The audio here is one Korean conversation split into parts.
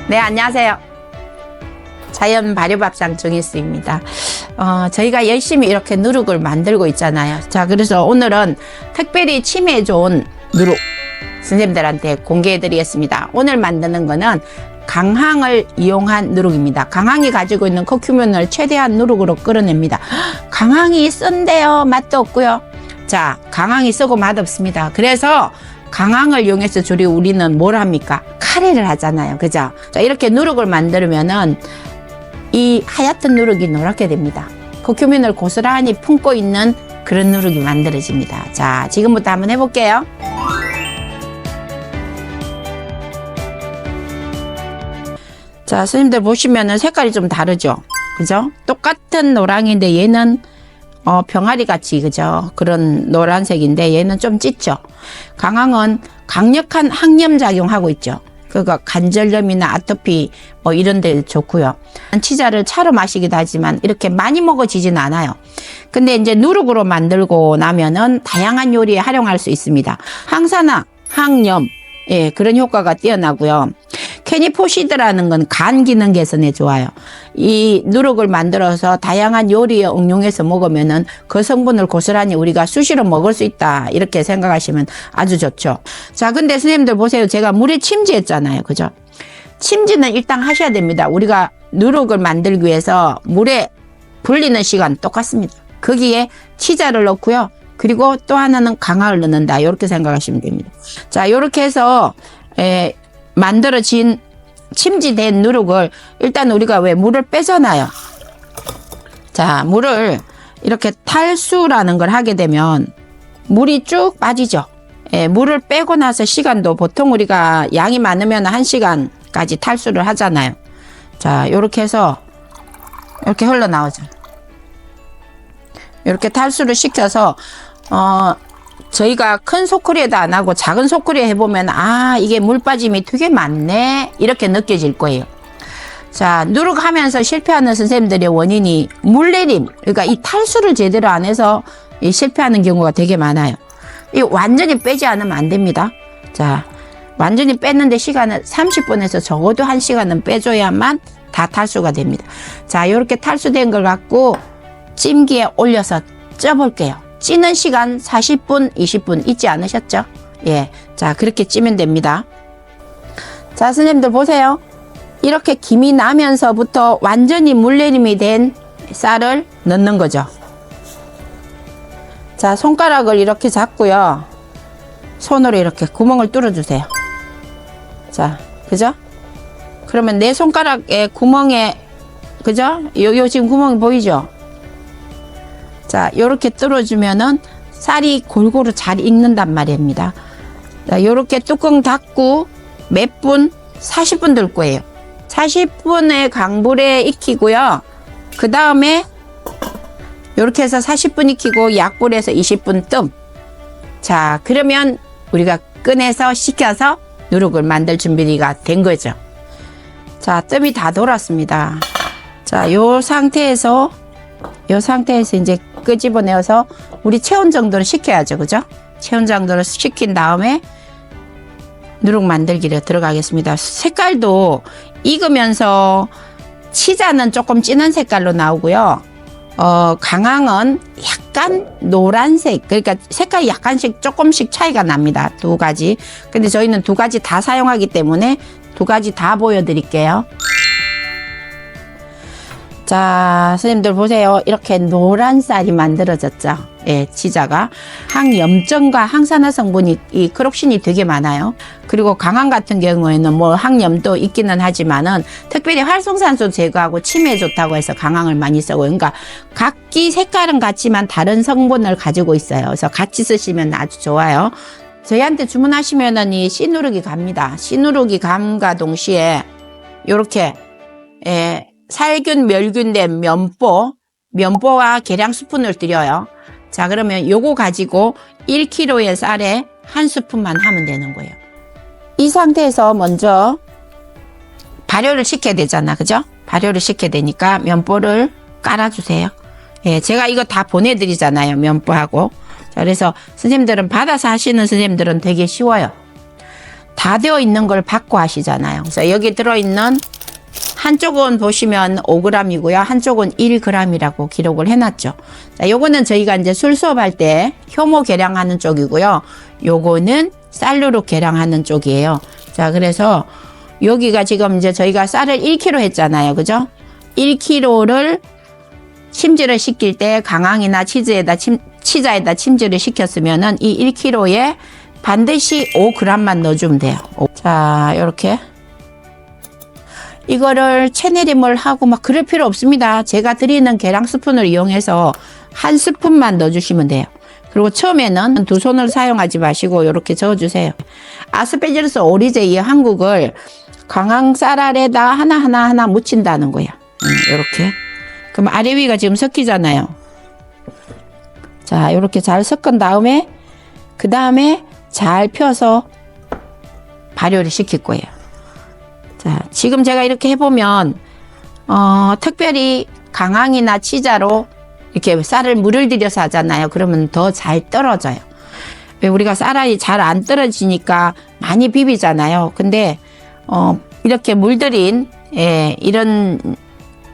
네, 안녕하세요. 자연 발효밥상 정혜수입니다. 저희가 열심히 이렇게 누룩을 만들고 있잖아요. 자, 그래서 오늘은 특별히 치매에 좋은 누룩 선생님들한테 공개해 드리겠습니다. 오늘 만드는 거는 강황을 이용한 누룩입니다. 강황이 가지고 있는 커큐민을 최대한 누룩으로 끌어냅니다. 강황이 쓴데요, 맛도 없고요. 자, 강황이 쓰고 맛없습니다. 그래서 강황을 이용해서 주로 우리는 뭘 합니까? 카레를 하잖아요. 그죠? 자, 이렇게 누룩을 만들면은 이 하얗던 누룩이 노랗게 됩니다. 커큐민을 고스란히 품고 있는 그런 누룩이 만들어집니다. 자, 지금부터 한번 해볼게요. 자, 선생님들 보시면은 색깔이 좀 다르죠? 그죠? 똑같은 노랑인데 얘는 병아리 같이, 그죠? 그런 노란색인데 얘는 좀 짙죠? 강황은 강력한 항염 작용하고 있죠. 그거 관절염이나 아토피 뭐 이런 데 좋고요. 치자를 차로 마시기도 하지만 이렇게 많이 먹어지진 않아요. 근데 이제 누룩으로 만들고 나면은 다양한 요리에 활용할 수 있습니다. 항산화, 항염, 예, 그런 효과가 뛰어나고요. 케니포시드라는 건 간 기능 개선에 좋아요. 이 누룩을 만들어서 다양한 요리에 응용해서 먹으면은 그 성분을 고스란히 우리가 수시로 먹을 수 있다. 이렇게 생각하시면 아주 좋죠. 자, 근데 선생님들 보세요. 제가 물에 침지했잖아요. 그죠? 침지는 일단 하셔야 됩니다. 우리가 누룩을 만들기 위해서 물에 불리는 시간 똑같습니다. 거기에 치자를 넣고요. 그리고 또 하나는 강황을 넣는다. 이렇게 생각하시면 됩니다. 자, 이렇게 해서 만들어진 침지된 누룩을 일단 우리가 왜 물을 빼잖아요. 자, 물을 이렇게 탈수라는 걸 하게 되면 물이 쭉 빠지죠. 예, 물을 빼고 나서 시간도 보통 우리가 양이 많으면 1시간까지 탈수를 하잖아요. 자, 이렇게 해서 이렇게 흘러나오죠. 이렇게 탈수를 시켜서 저희가 큰 소쿠리에도 안 하고 작은 소쿠리에 해보면 아, 이게 물 빠짐이 되게 많네 이렇게 느껴질 거예요. 자, 누룩하면서 실패하는 선생님들의 원인이 물내림, 그러니까 이 탈수를 제대로 안 해서 실패하는 경우가 되게 많아요. 이 완전히 빼지 않으면 안 됩니다. 자, 완전히 뺐는데 시간은 30분에서 적어도 1시간은 빼줘야만 다 탈수가 됩니다. 자, 이렇게 탈수된 걸 갖고 찜기에 올려서 쪄볼게요. 찌는 시간 40분, 20분 잊지 않으셨죠? 예. 자, 그렇게 찌면 됩니다. 자, 선생님들 보세요. 이렇게 김이 나면서부터 완전히 물내림이 된 쌀을 넣는 거죠. 자, 손가락을 이렇게 잡고요. 손으로 이렇게 구멍을 뚫어주세요. 자, 그죠? 그러면 내 손가락에 구멍에, 그죠? 요 지금 구멍이 보이죠? 자, 요렇게 뚫어주면은 쌀이 골고루 잘 익는단 말입니다. 자, 요렇게 뚜껑 닫고 몇 분? 40분 둘 거예요. 40분의 강불에 익히고요. 그 다음에 요렇게 해서 40분 익히고 약불에서 20분 뜸. 자, 그러면 우리가 꺼내서 식혀서 누룩을 만들 준비가 된 거죠. 자, 뜸이 다 돌았습니다. 자, 요 상태에서 이제 끄집어내어서 우리 체온 정도로 식혀야죠. 그죠? 체온 정도로 식힌 다음에 누룩 만들기를 들어가겠습니다. 색깔도 익으면서 치자는 조금 진한 색깔로 나오고요. 강황은 약간 노란색, 그러니까 색깔이 약간씩 조금씩 차이가 납니다. 두 가지. 근데 저희는 두 가지 다 사용하기 때문에 두 가지 다 보여드릴게요. 자, 선생님들 보세요. 이렇게 노란 쌀이 만들어졌죠. 예, 치자가. 항염증과 항산화 성분이, 이 크록신이 되게 많아요. 그리고 강황 같은 경우에는 뭐 항염도 있기는 하지만은 특별히 활성산소 제거하고 치매에 좋다고 해서 강황을 많이 쓰고, 그러니까 각기 색깔은 같지만 다른 성분을 가지고 있어요. 그래서 같이 쓰시면 아주 좋아요. 저희한테 주문하시면은 이 씨누룩이 갑니다. 씨누룩이 감과 동시에 요렇게, 예, 살균, 멸균된 면보와 계량 스푼을 드려요. 자, 그러면 요거 가지고 1kg의 쌀에 1스푼만 하면 되는 거예요. 이 상태에서 먼저 발효를 시켜야 되잖아. 그죠? 발효를 시켜야 되니까 면보를 깔아주세요. 예, 제가 이거 다 보내드리잖아요. 면보하고. 자, 그래서 선생님들은 받아서 하시는 선생님들은 되게 쉬워요. 다 되어 있는 걸 받고 하시잖아요. 그래서 여기 들어있는 한쪽은 보시면 5g이고요. 한쪽은 1g이라고 기록을 해놨죠. 자, 요거는 저희가 이제 술 수업할 때 효모 계량하는 쪽이고요. 요거는 쌀누룩 계량하는 쪽이에요. 자, 그래서 여기가 지금 이제 저희가 쌀을 1kg 했잖아요. 그죠? 1kg를 침질을 시킬 때 강황이나 치자에다 침질을 시켰으면은 이 1kg에 반드시 5g만 넣어주면 돼요. 자, 요렇게. 이거를 채내림을 하고 막 그럴 필요 없습니다. 제가 드리는 계량 스푼을 이용해서 한 스푼만 넣어주시면 돼요. 그리고 처음에는 두 손을 사용하지 마시고 이렇게 저어주세요. 아스페지러스 오리제이 한국을 강황 쌀알에다 하나 묻힌다는 거야. 이렇게. 그럼 아래 위가 지금 섞이잖아요. 자, 이렇게 잘 섞은 다음에 그 다음에 잘 펴서 발효를 시킬 거예요. 자, 지금 제가 이렇게 해보면 특별히 강황이나 치자로 이렇게 쌀을 물을 들여서 하잖아요. 그러면 더 잘 떨어져요. 왜 우리가 쌀알이 잘 안 떨어지니까 많이 비비잖아요. 근데 이렇게 물들인 이런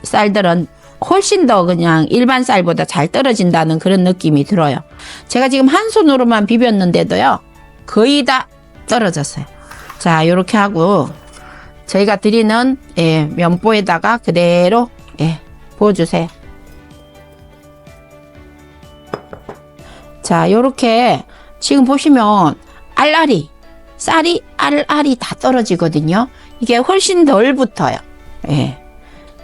쌀들은 훨씬 더 그냥 일반 쌀보다 잘 떨어진다는 그런 느낌이 들어요. 제가 지금 한 손으로만 비볐는데도요, 거의 다 떨어졌어요. 자, 요렇게 하고 저희가 드리는 면보에다가 그대로 부어주세요. 자, 요렇게 지금 보시면 쌀이 알알이 다 떨어지거든요. 이게 훨씬 덜 붙어요.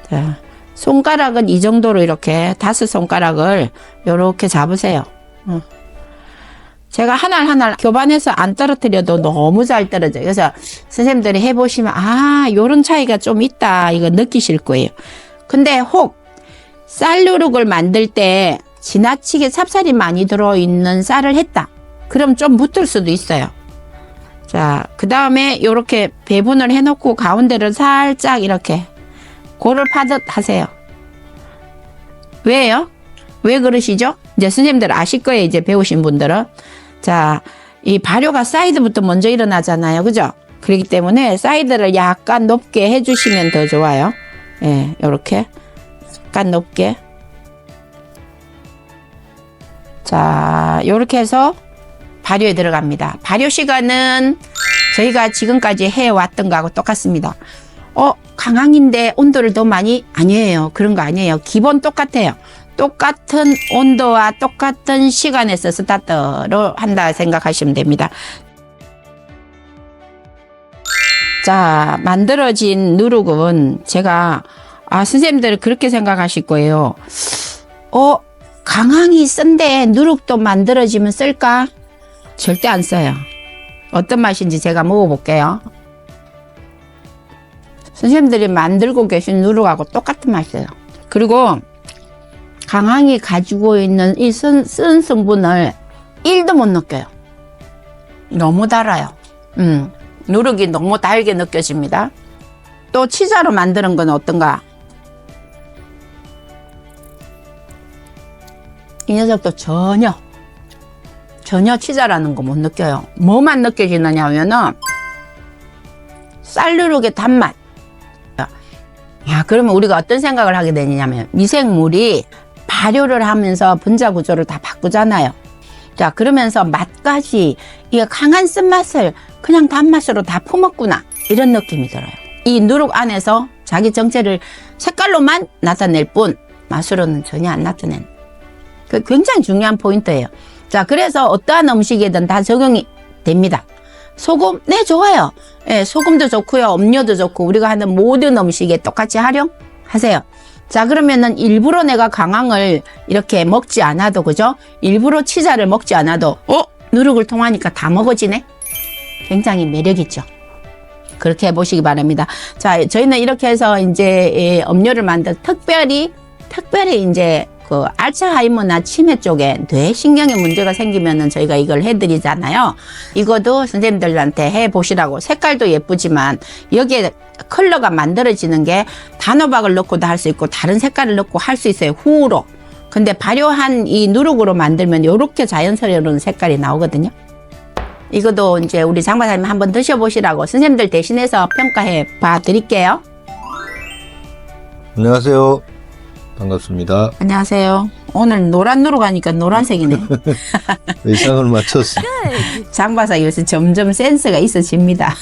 자, 손가락은 이 정도로 이렇게 5손가락을 요렇게 잡으세요. 제가 하나 교반해서 안 떨어뜨려도 너무 잘 떨어져요. 그래서 선생님들이 해보시면 요런 차이가 좀 있다 이거 느끼실 거예요. 근데 혹 쌀누룩을 만들 때 지나치게 찹쌀이 많이 들어있는 쌀을 했다. 그럼 좀 붙을 수도 있어요. 자, 그 다음에 요렇게 배분을 해놓고 가운데를 살짝 이렇게 골을 파듯 하세요. 왜요? 왜 그러시죠? 이제 선생님들 아실 거예요. 이제 배우신 분들은. 자, 이 발효가 사이드부터 먼저 일어나잖아요. 그죠? 그렇기 때문에 사이드를 약간 높게 해주시면 더 좋아요. 요렇게. 약간 높게. 자, 요렇게 해서 발효에 들어갑니다. 발효 시간은 저희가 지금까지 해왔던 거하고 똑같습니다. 강황인데 온도를 더 많이? 아니에요. 그런 거 아니에요. 기본 똑같아요. 똑같은 온도와 똑같은 시간에서 스타트로 한다 생각하시면 됩니다. 자, 만들어진 누룩은 제가 선생님들 그렇게 생각하실 거예요. 강황이 쓴데 누룩도 만들어지면 쓸까? 절대 안 써요. 어떤 맛인지 제가 먹어볼게요. 선생님들이 만들고 계신 누룩하고 똑같은 맛이에요. 그리고 강황이 가지고 있는 이 쓴 성분을 1도 못 느껴요. 너무 달아요. 누룩이 너무 달게 느껴집니다. 또 치자로 만드는 건 어떤가? 이 녀석도 전혀 치자라는 거 못 느껴요. 뭐만 느껴지느냐 하면은 쌀누룩의 단맛. 그러면 우리가 어떤 생각을 하게 되냐면 미생물이 발효를 하면서 분자 구조를 다 바꾸잖아요. 자, 그러면서 맛까지 이 강한 쓴맛을 그냥 단맛으로 다 퍼먹구나 이런 느낌이 들어요. 이 누룩 안에서 자기 정체를 색깔로만 나타낼 뿐 맛으로는 전혀 안 나타낸. 그 굉장히 중요한 포인트예요. 자, 그래서 어떠한 음식이든 다 적용이 됩니다. 소금? 네, 좋아요. 소금도 좋고요. 음료도 좋고 우리가 하는 모든 음식에 똑같이 활용하세요. 자, 그러면은 일부러 내가 강황을 이렇게 먹지 않아도, 그죠? 일부러 치자를 먹지 않아도 누룩을 통하니까 다 먹어지네? 굉장히 매력있죠. 그렇게 해보시기 바랍니다. 자, 저희는 이렇게 해서 이제 음료를 만들 특별히 이제 그 알츠하이머나 치매 쪽에 뇌신경에 문제가 생기면은 저희가 이걸 해드리잖아요. 이것도 선생님들한테 해보시라고. 색깔도 예쁘지만 여기에 컬러가 만들어지는 게 단호박을 넣고도 할 수 있고 다른 색깔을 넣고 할 수 있어요. 후로. 근데 발효한 이 누룩으로 만들면 이렇게 자연스러운 색깔이 나오거든요. 이것도 이제 우리 장박사님 한번 드셔보시라고 선생님들 대신해서 평가해 봐 드릴게요. 안녕하세요. 반갑습니다. 안녕하세요. 오늘 노란 누룩 하니까 노란색이네. 의상을 맞췄어. 장박사 요새 점점 센스가 있어집니다.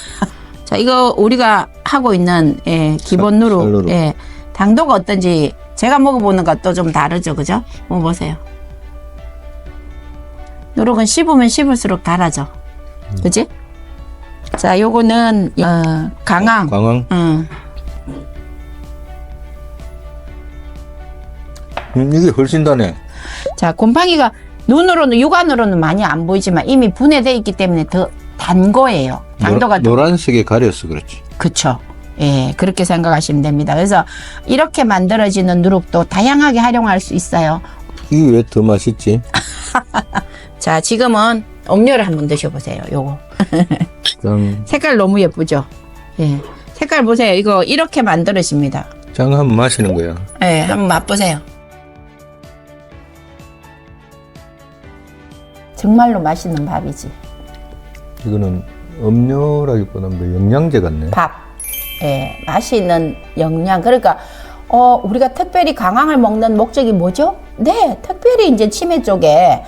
자, 이거 우리가 하고 있는 기본 누룩. 쌀누룩. 당도가 어떤지 제가 먹어보는 것도 좀 다르죠, 그죠? 먹어보세요. 누룩은 씹으면 씹을수록 달아져, 그지? 자, 요거는 강황. 광황. 이게 훨씬 다네. 자, 곰팡이가 눈으로는 육안으로는 많이 안 보이지만 이미 분해되어 있기 때문에 더 단 거예요. 당도가 더. 노란색에 가려서 그렇지. 그쵸. 예, 그렇게 생각하시면 됩니다. 그래서 이렇게 만들어지는 누룩도 다양하게 활용할 수 있어요. 이게 왜 더 맛있지? 자, 지금은 음료를 한번 드셔보세요. 요거. 짱. 색깔 너무 예쁘죠? 예. 색깔 보세요. 이거 이렇게 만들어집니다. 짱 한번 마시는 거야. 예, 한번 맛보세요. 정말로 맛있는 밥이지. 이거는 음료라기보다는 뭐 영양제 같네. 밥. 예, 맛있는 영양. 그러니까, 우리가 특별히 강황을 먹는 목적이 뭐죠? 네, 특별히 이제 치매 쪽에,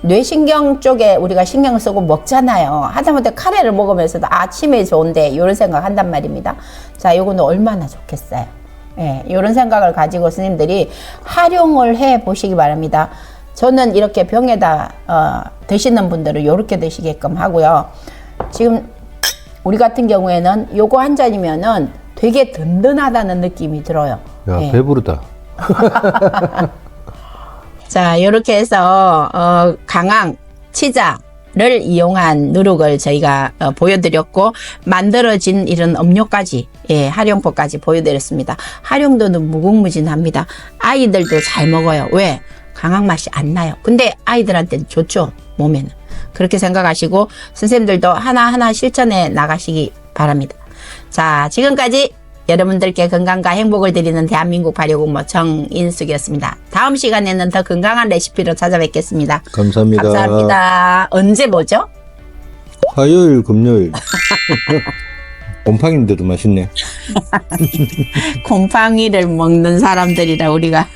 뇌신경 쪽에 우리가 신경을 쓰고 먹잖아요. 하다못해 카레를 먹으면서도, 치매에 좋은데, 이런 생각 한단 말입니다. 자, 요거는 얼마나 좋겠어요. 예, 이런 생각을 가지고 스님들이 활용을 해 보시기 바랍니다. 저는 이렇게 병에다 드시는 분들은 이렇게 드시게끔 하고요. 지금 우리 같은 경우에는 요거 한 잔이면은 되게 든든하다는 느낌이 들어요. 야, 예. 배부르다. 자, 이렇게 해서 강황, 치자를 이용한 누룩을 저희가 보여드렸고 만들어진 이런 음료까지 활용법까지 보여드렸습니다. 활용도는 무궁무진합니다. 아이들도 잘 먹어요. 왜? 강황 맛이 안 나요. 근데 아이들한테는 좋죠, 몸에는. 그렇게 생각하시고 선생님들도 하나하나 실천해 나가시기 바랍니다. 자, 지금까지 여러분들께 건강과 행복을 드리는 대한민국 발효공모 정인숙이었습니다. 다음 시간에는 더 건강한 레시피로 찾아뵙겠습니다. 감사합니다. 감사합니다. 언제 보죠? 화요일, 금요일. 곰팡이인데도 맛있네. 곰팡이를 먹는 사람들이라 우리가